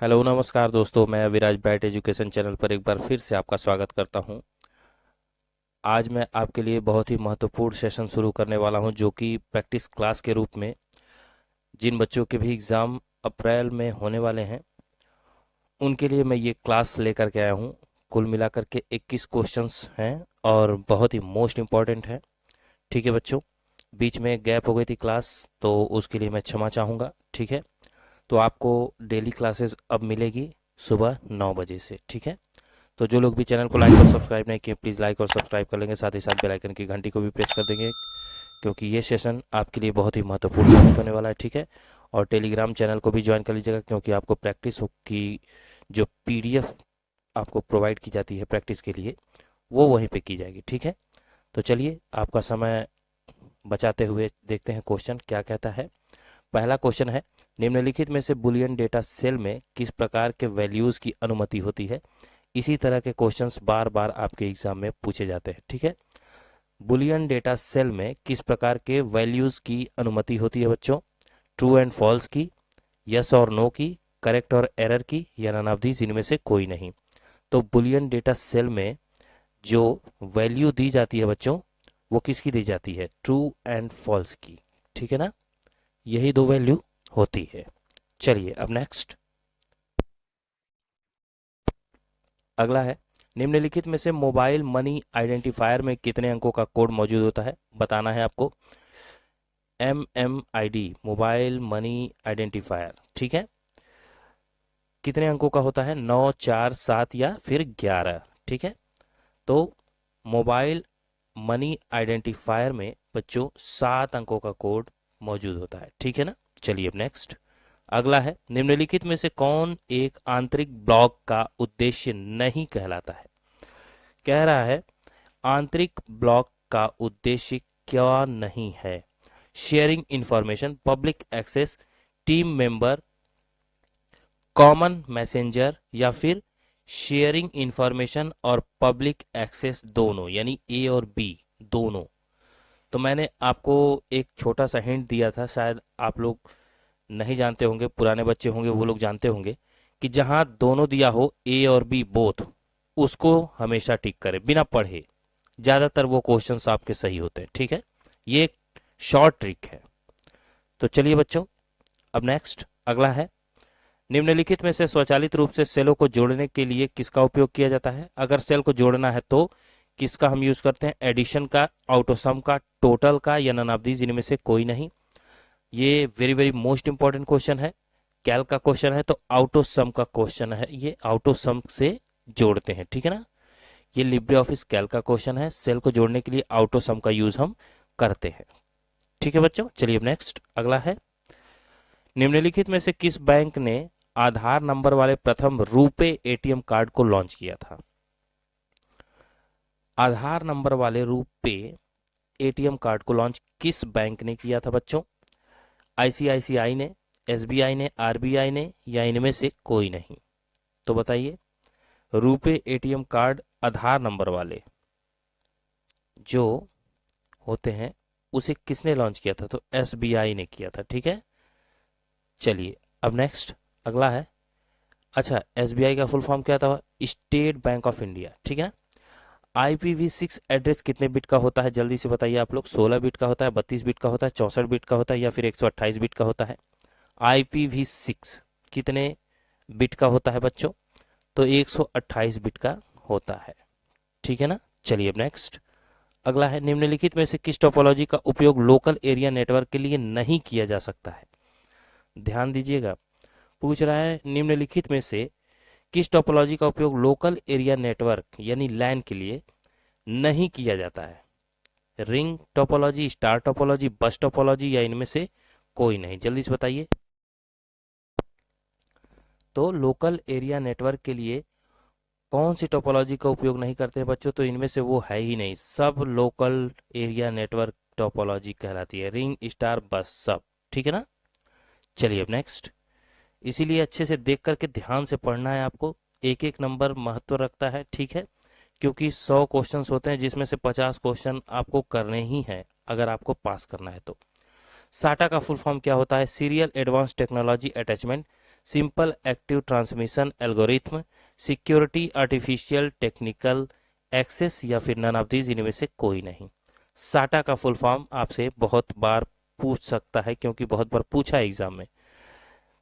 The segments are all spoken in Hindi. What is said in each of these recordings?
हेलो नमस्कार दोस्तों, मैं विराज ब्राइट एजुकेशन चैनल पर एक बार फिर से आपका स्वागत करता हूं। आज मैं आपके लिए बहुत ही महत्वपूर्ण सेशन शुरू करने वाला हूं, जो कि प्रैक्टिस क्लास के रूप में जिन बच्चों के भी एग्ज़ाम अप्रैल में होने वाले हैं उनके लिए मैं ये क्लास लेकर के आया हूं। कुल मिलाकर के 21 क्वेश्चंस हैं और बहुत ही मोस्ट इम्पॉर्टेंट है। ठीक है बच्चों, बीच में गैप हो गई थी क्लास, तो उसके लिए मैं क्षमा चाहूँगा। ठीक है, तो आपको डेली क्लासेस अब मिलेगी सुबह 9 बजे से। ठीक है, तो जो लोग भी चैनल को लाइक और सब्सक्राइब नहीं किए, प्लीज़ लाइक और सब्सक्राइब कर लेंगे, साथ ही साथ बेल आइकन की घंटी को भी प्रेस कर देंगे, क्योंकि ये सेशन आपके लिए बहुत ही महत्वपूर्ण साबित होने वाला है। ठीक है, और टेलीग्राम चैनल को भी ज्वाइन कर लीजिएगा, क्योंकि आपको प्रैक्टिस की जो पीडीएफ आपको प्रोवाइड की जाती है प्रैक्टिस के लिए, वो वहीं पे की जाएगी। ठीक है, तो चलिए आपका समय बचाते हुए देखते हैं क्वेश्चन क्या कहता है। पहला क्वेश्चन है, निम्नलिखित में से बुलियन डेटा सेल में किस प्रकार के वैल्यूज़ की अनुमति होती है। इसी तरह के क्वेश्चंस बार बार आपके एग्जाम में पूछे जाते हैं। ठीक है, बुलियन डेटा सेल में किस प्रकार के वैल्यूज़ की अनुमति होती है बच्चों। ट्रू एंड फॉल्स की, यस और नो की, करेक्ट और एरर की, या नन ऑफ दीज, इनमें से कोई नहीं। तो बुलियन डेटा सेल में जो वैल्यू दी जाती है बच्चों, वो किसकी दी जाती है, ट्रू एंड फॉल्स की। ठीक है ना, यही दो वैल्यू होती है। चलिए अब नेक्स्ट अगला है, निम्नलिखित में से मोबाइल मनी आइडेंटिफायर में कितने अंकों का कोड मौजूद होता है, बताना है आपको। MMID मोबाइल मनी आइडेंटिफायर, ठीक है, कितने अंकों का होता है, 9, 4, 7 या फिर 11। ठीक है, तो मोबाइल मनी आइडेंटिफायर में बच्चों 7 अंकों का कोड मौजूद होता है। ठीक है ना, चलिए अब नेक्स्ट अगला है, निम्नलिखित में से कौन एक आंतरिक ब्लॉक का उद्देश्य नहीं कहलाता है। कह रहा है आंतरिक ब्लॉक का उद्देश्य क्या नहीं है। Sharing information, public access, team member, common messenger, या फिर शेयरिंग इंफॉर्मेशन और पब्लिक एक्सेस दोनों, यानी ए और बी दोनों। तो मैंने आपको एक छोटा सा हिंट दिया था, शायद आप लोग नहीं जानते होंगे, पुराने बच्चे होंगे वो लोग जानते होंगे कि जहां दोनों दिया हो, ए और बी बोथ, उसको हमेशा टिक करें बिना पढ़े। ज्यादातर वो क्वेश्चंस आपके सही होते हैं। ठीक है, ये एक शॉर्ट ट्रिक है। तो चलिए बच्चों, अब नेक्स्ट अगला है, निम्नलिखित में से स्वचालित रूप से सेलों को जोड़ने के लिए किसका उपयोग किया जाता है। अगर सेल को जोड़ना है तो किसका हम यूज करते हैं, एडिशन का, ऑटोसम का, टोटल का, या नन ऑफ दीज, इनमें से कोई नहीं। ये very very most important question है, कैल का क्वेश्चन है, तो आउटो सम का क्वेश्चन है, ये आउटो सम से जोड़ते हैं। ठीक है ना, ये लिब्रे ऑफिस कैल का क्वेश्चन है, सेल को जोड़ने के लिए आउटो सम का यूज हम करते हैं। ठीक है बच्चों, चलिए अब नेक्स्ट अगला है, निम्नलिखित में से किस बैंक ने आधार नंबर वाले प्रथम रुपे एटीएम कार्ड को लॉन्च किया था। आधार नंबर वाले रुपे एटीएम कार्ड को लॉन्च किस बैंक ने किया था बच्चों। आईसीआईसीआई ने, एसबीआई ने, आरबीआई ने, या इनमें से कोई नहीं। तो बताइए, रुपे एटीएम कार्ड आधार नंबर वाले जो होते हैं उसे किसने लॉन्च किया था, तो एसबीआई ने किया था। ठीक है, चलिए अब नेक्स्ट अगला है, अच्छा एसबीआई का फुल फॉर्म क्या था, स्टेट बैंक ऑफ इंडिया। ठीक है ना, IPv6 एड्रेस कितने बिट का होता है, जल्दी से बताइए आप लोग। 16 बिट का होता है, 32 बिट का होता है, 64 बिट का होता है, या फिर 128 बिट का होता है। IPv6 कितने बिट का होता है बच्चों, तो 128 बिट का होता है। ठीक है ना, चलिए अब नेक्स्ट अगला है, निम्नलिखित में से किस टोपोलॉजी का उपयोग लोकल एरिया नेटवर्क के लिए नहीं किया जा सकता है। ध्यान दीजिएगा, पूछ रहा है निम्नलिखित में से किस टोपोलॉजी का उपयोग लोकल एरिया नेटवर्क यानी लैन के लिए नहीं किया जाता है। रिंग टोपोलॉजी, स्टार टोपोलॉजी, बस टोपोलॉजी, या इनमें से कोई नहीं, जल्दी से बताइए। तो लोकल एरिया नेटवर्क के लिए कौन सी टोपोलॉजी का उपयोग नहीं करते हैं बच्चों, तो इनमें से वो है ही नहीं, सब लोकल एरिया नेटवर्क टोपोलॉजी कहलाती है, रिंग, स्टार, बस, सब। ठीक है ना, चलिए अब नेक्स्ट, इसीलिए अच्छे से देख करके ध्यान से पढ़ना है आपको, एक एक नंबर महत्व रखता है। ठीक है, क्योंकि 100 क्वेश्चंस होते हैं जिसमें से 50 क्वेश्चन आपको करने ही हैं अगर आपको पास करना है तो। साटा का फुल फॉर्म क्या होता है, serial advance technology attachment, simple active transmission algorithm, security, artificial technical access या फिर नन ऑफ दीज, इनमें से कोई नहीं। साटा का फुल फॉर्म आपसे बहुत बार पूछ सकता है, क्योंकि बहुत बार पूछा है एग्जाम में।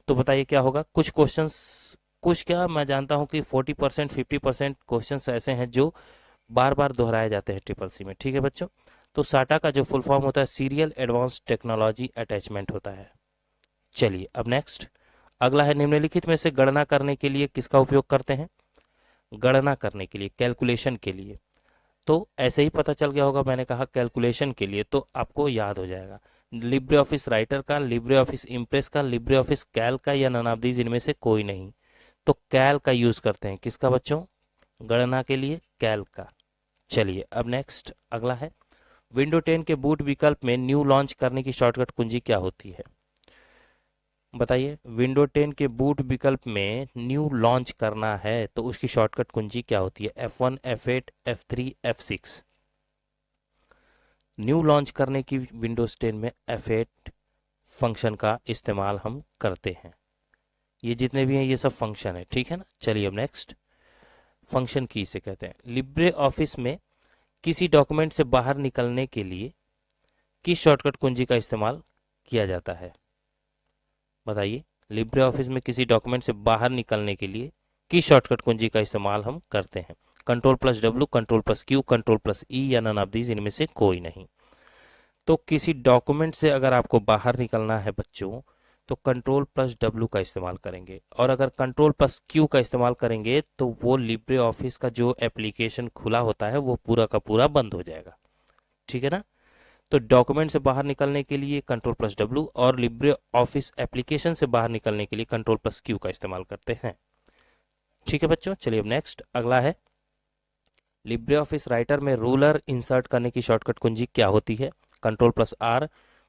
तो बताइए क्या होगा। कुछ क्वेश्चंस, कुछ क्या, मैं जानता हूं कि 40% 50% क्वेश्चंस ऐसे हैं जो बार बार दोहराए जाते हैं ट्रिपल सी में। ठीक है बच्चों, तो साटा का जो फुल फॉर्म होता है सीरियल एडवांस टेक्नोलॉजी अटैचमेंट होता है। चलिए अब नेक्स्ट अगला है, निम्नलिखित में से गणना करने के लिए किसका उपयोग करते हैं। गणना करने के लिए, कैलकुलेशन के लिए, तो ऐसे ही पता चल गया होगा, मैंने कहा कैलकुलेशन के लिए तो आपको याद हो जाएगा। लिब्रे ऑफिस राइटर का, लिब्रे ऑफिस इम्प्रेस का, लिब्रे ऑफिस कैल्क का या नन ऑफ दीज, इनमें से कोई नहीं। तो कैल्क का यूज करते हैं, किसका बच्चों, गणना के लिए कैल्क का। चलिए अब नेक्स्ट अगला है, विंडो 10 के बूट विकल्प में न्यू लॉन्च करने की शॉर्टकट कुंजी क्या होती है। बताइए, विंडो 10 के बूट विकल्प में न्यू लॉन्च करना है तो उसकी शॉर्टकट कुंजी क्या होती है। F1, F8, F3, F6। New launch करने की विंडोज 10 में F8 फंक्शन का इस्तेमाल हम करते हैं। ये जितने भी हैं ये सब फंक्शन है, ठीक है ना। चलिए अब नेक्स्ट, फंक्शन की इसे कहते हैं। लिब्रे ऑफिस में किसी डॉक्यूमेंट से बाहर निकलने के लिए किस शॉर्टकट कुंजी का इस्तेमाल किया जाता है। बताइए, लिब्रे ऑफिस में किसी डॉक्यूमेंट से बाहर निकलने के लिए किस शॉर्टकट कुंजी का इस्तेमाल हम करते हैं। Ctrl+W, Ctrl+Q, Ctrl+E या नन ऑफ दीज, इनमें से कोई नहीं। तो किसी डॉक्यूमेंट से अगर आपको बाहर निकलना है बच्चों तो Ctrl+W का इस्तेमाल करेंगे, और अगर Ctrl+Q का इस्तेमाल करेंगे तो वो लिब्रे ऑफिस का जो एप्लीकेशन खुला होता है वो पूरा का पूरा बंद हो जाएगा। ठीक है ना। तो डॉक्यूमेंट से बाहर निकलने के लिए Ctrl+W और लिब्रे ऑफिस एप्लीकेशन से बाहर निकलने के लिए Ctrl+Q का इस्तेमाल करते हैं। ठीक है बच्चों, चलिए अब नेक्स्ट अगला है, लिब्रे ऑफिस राइटर में रूलर इंसर्ट करने की शॉर्टकट कुंजी क्या होती है। Ctrl+R,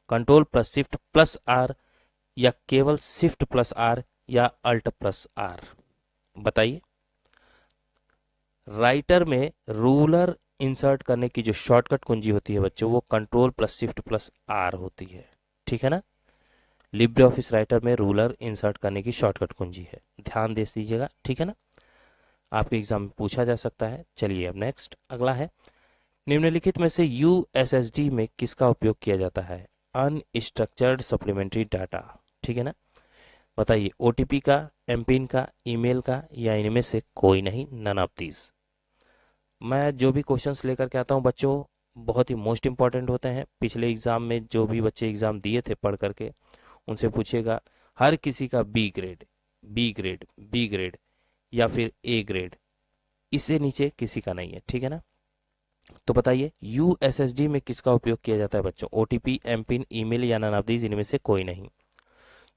Ctrl+Shift+R या केवल Shift+R या Alt+R। बताइए, राइटर में रूलर इंसर्ट करने की जो शॉर्टकट कुंजी होती है बच्चों वो Ctrl+Shift+R होती है। ठीक है ना। लिब्रे ऑफिस राइटर में रूलर इंसर्ट करने की शॉर्टकट कुंजी है, ध्यान दे दीजिएगा। ठीक है ना, आपके एग्जाम में पूछा जा सकता है। चलिए अब नेक्स्ट अगला है, निम्नलिखित में से USSD में किसका उपयोग किया जाता है। Unstructured supplementary data. ठीक है ना। बताइए, OTP का, एमपिन का, ईमेल का या इनमें से कोई नहीं, नन ऑफ दीज। मैं जो भी क्वेश्चंस लेकर के आता हूं बच्चों बहुत ही मोस्ट इंपॉर्टेंट होते हैं। पिछले एग्जाम में जो भी बच्चे एग्जाम दिए थे पढ़ करके उनसे पूछिएगा, हर किसी का B grade, B grade, B grade या फिर ए ग्रेड, इससे नीचे किसी का नहीं है। ठीक है ना। तो बताइए, USSD में किसका उपयोग किया जाता है बच्चों। OTP, एमपिन, ईमेल या नन ऑफ दीज, इनमें से कोई नहीं।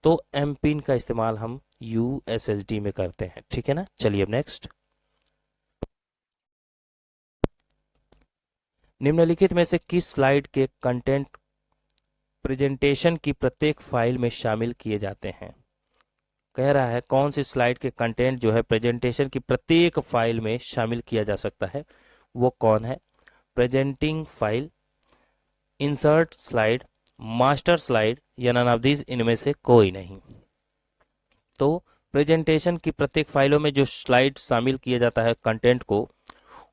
तो एमपिन का इस्तेमाल हम USSD में करते हैं। ठीक है ना। चलिए अब नेक्स्ट, निम्नलिखित में से किस स्लाइड के कंटेंट प्रेजेंटेशन की प्रत्येक फाइल में शामिल किए जाते हैं। कह रहा है कौन सी स्लाइड के कंटेंट जो है प्रेजेंटेशन की प्रत्येक फाइल में शामिल किया जा सकता है, वो कौन है। Presenting file, insert slide, master slide या नन ऑफ दीज, इनमें से कोई नहीं। तो प्रेजेंटेशन की प्रत्येक फाइलों में जो स्लाइड शामिल किया जाता है कंटेंट को,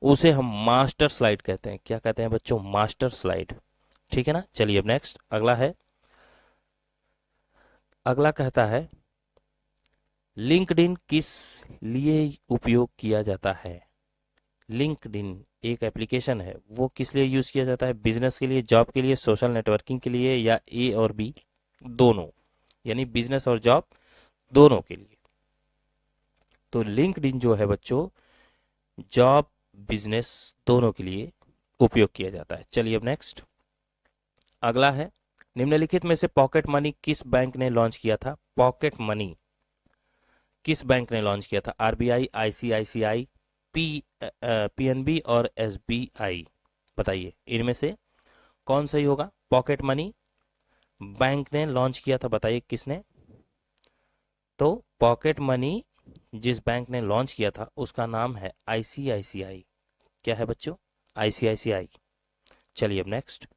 उसे हम मास्टर स्लाइड कहते हैं। क्या कहते हैं बच्चों, मास्टर स्लाइड। ठीक है ना। चलिए अब नेक्स्ट अगला है, अगला कहता है लिंक्डइन किस लिए उपयोग किया जाता है। लिंक्डइन एक एप्लीकेशन है, वो किस लिए यूज किया जाता है। बिजनेस के लिए, जॉब के लिए, सोशल नेटवर्किंग के लिए या ए और बी दोनों, यानी बिजनेस और जॉब दोनों के लिए। तो लिंक्डइन जो है बच्चों जॉब बिजनेस दोनों के लिए उपयोग किया जाता है। चलिए अब नेक्स्ट अगला है, निम्नलिखित में से पॉकेट मनी किस बैंक ने लॉन्च किया था। पॉकेट मनी किस बैंक ने लॉन्च किया था। RBI, ICICI, PNB और SBI। बताइए, इनमें से कौन सही होगा। पॉकेट मनी बैंक ने लॉन्च किया था, बताइए किसने। तो पॉकेट मनी जिस बैंक ने लॉन्च किया था उसका नाम है ICICI। क्या है बच्चों, ICICI। चलिए अब नेक्स्ट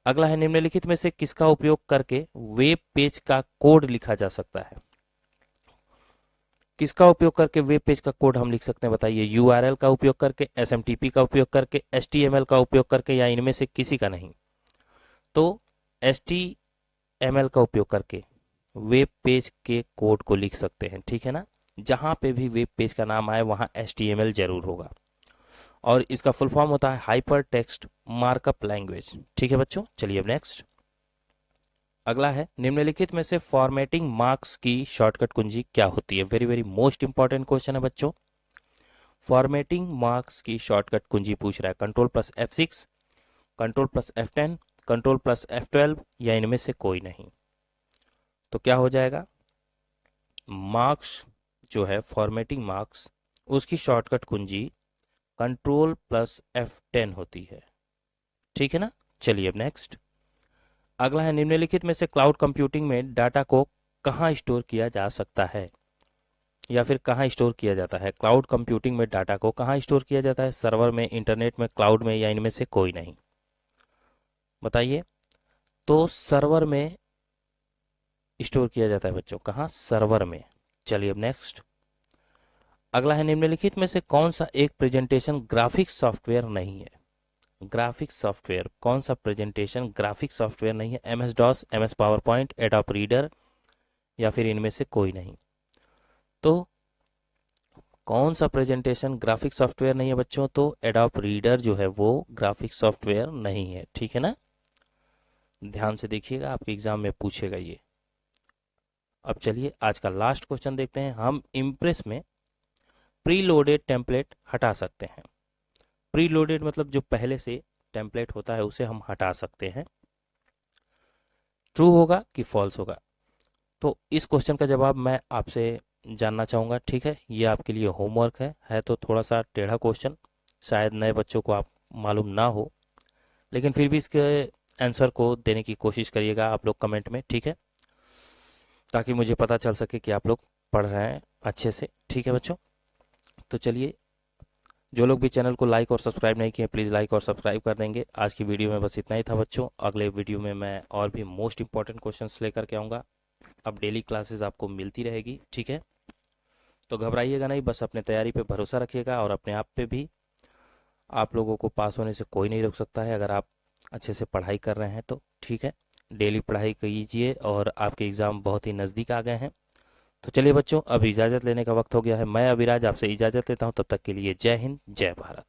अगला है, निम्नलिखित में से किसका उपयोग करके वेब पेज का कोड लिखा जा सकता है। किसका उपयोग करके वेब पेज का कोड हम लिख सकते हैं बताइए? यूआरएल का उपयोग करके, एसएमटीपी का उपयोग करके, एचटीएमएल का उपयोग करके, या इनमें से किसी का नहीं? तो एचटीएमएल का उपयोग करके वेब पेज के कोड को लिख सकते हैं, ठीक है ना। जहां पे भी वेब पेज का नाम आए वहां एचटीएमएल जरूर होगा, और इसका फुल फॉर्म होता है हाइपर टेक्स्ट मार्कअप लैंग्वेज, ठीक है बच्चों। चलिए अब नेक्स्ट, अगला है निम्नलिखित में से फॉर्मेटिंग मार्क्स की शॉर्टकट कुंजी क्या होती है? Very very most important question है बच्चों। फॉर्मेटिंग मार्क्स की शॉर्टकट कुंजी पूछ रहा है control plus F6, control plus F10, control plus F12, या इनमें से कोई नहीं? तो क्या हो जाएगा? मार्क्स जो है फॉर्मेटिंग मार्क्स, उसकी शॉर्टकट कुंजी कंट्रोल प्लस F10 होती है, ठीक है ना। चलिए अब नेक्स्ट, अगला है निम्नलिखित में से क्लाउड कंप्यूटिंग में डाटा को कहाँ स्टोर किया जा सकता है, या फिर कहाँ स्टोर किया जाता है? क्लाउड कंप्यूटिंग में डाटा को कहाँ स्टोर किया जाता है? सर्वर में, इंटरनेट में, क्लाउड में, या इनमें से कोई नहीं? बताइए। तो सर्वर में स्टोर किया जाता है बच्चों, कहाँ? सर्वर में। चलिए अब नेक्स्ट, अगला है निम्नलिखित में से कौन सा एक प्रेजेंटेशन ग्राफिक्स सॉफ्टवेयर नहीं है? ग्राफिक्स सॉफ्टवेयर, कौन सा प्रेजेंटेशन ग्राफिक्स सॉफ्टवेयर नहीं है? MS DOS, MS PowerPoint, Adobe Reader, या फिर इनमें से कोई नहीं? तो कौन सा प्रेजेंटेशन ग्राफिक सॉफ्टवेयर नहीं है बच्चों? तो एडोब रीडर जो है वो ग्राफिक सॉफ्टवेयर नहीं है, ठीक है ना। ध्यान से देखिएगा, आपके एग्जाम में पूछेगा ये। अब चलिए आज का लास्ट क्वेश्चन देखते हैं। हम इम्प्रेस में प्री लोडेड टेम्पलेट हटा सकते हैं। प्री लोडेड मतलब जो पहले से टेम्पलेट होता है उसे हम हटा सकते हैं। ट्रू होगा कि फॉल्स होगा? तो इस क्वेश्चन का जवाब मैं आपसे जानना चाहूँगा, ठीक है। ये आपके लिए होमवर्क है तो थोड़ा सा टेढ़ा क्वेश्चन, शायद नए बच्चों को आप मालूम ना हो, लेकिन फिर भी इसके आंसर को देने की कोशिश करिएगा आप लोग कमेंट में, ठीक है, ताकि मुझे पता चल सके कि आप लोग पढ़ रहे हैं अच्छे से, ठीक है बच्चों। तो चलिए, जो लोग भी चैनल को लाइक और सब्सक्राइब नहीं किए प्लीज़ लाइक और सब्सक्राइब कर देंगे। आज की वीडियो में बस इतना ही था बच्चों। अगले वीडियो में मैं और भी मोस्ट इंपॉर्टेंट क्वेश्चंस लेकर के आऊँगा। अब डेली क्लासेस आपको मिलती रहेगी, ठीक है। तो घबराइएगा नहीं, बस अपने तैयारी पे भरोसा रखिएगा, और अपने आप पे भी। आप लोगों को पास होने से कोई नहीं रोक सकता है अगर आप अच्छे से पढ़ाई कर रहे हैं तो, ठीक है। डेली पढ़ाई कीजिए, और आपके एग्ज़ाम बहुत ही नज़दीक आ गए हैं। तो चलिए बच्चों, अब इजाज़त लेने का वक्त हो गया है। मैं अविराज आपसे इजाज़त लेता हूँ, तब तक के लिए जय हिंद, जय भारत।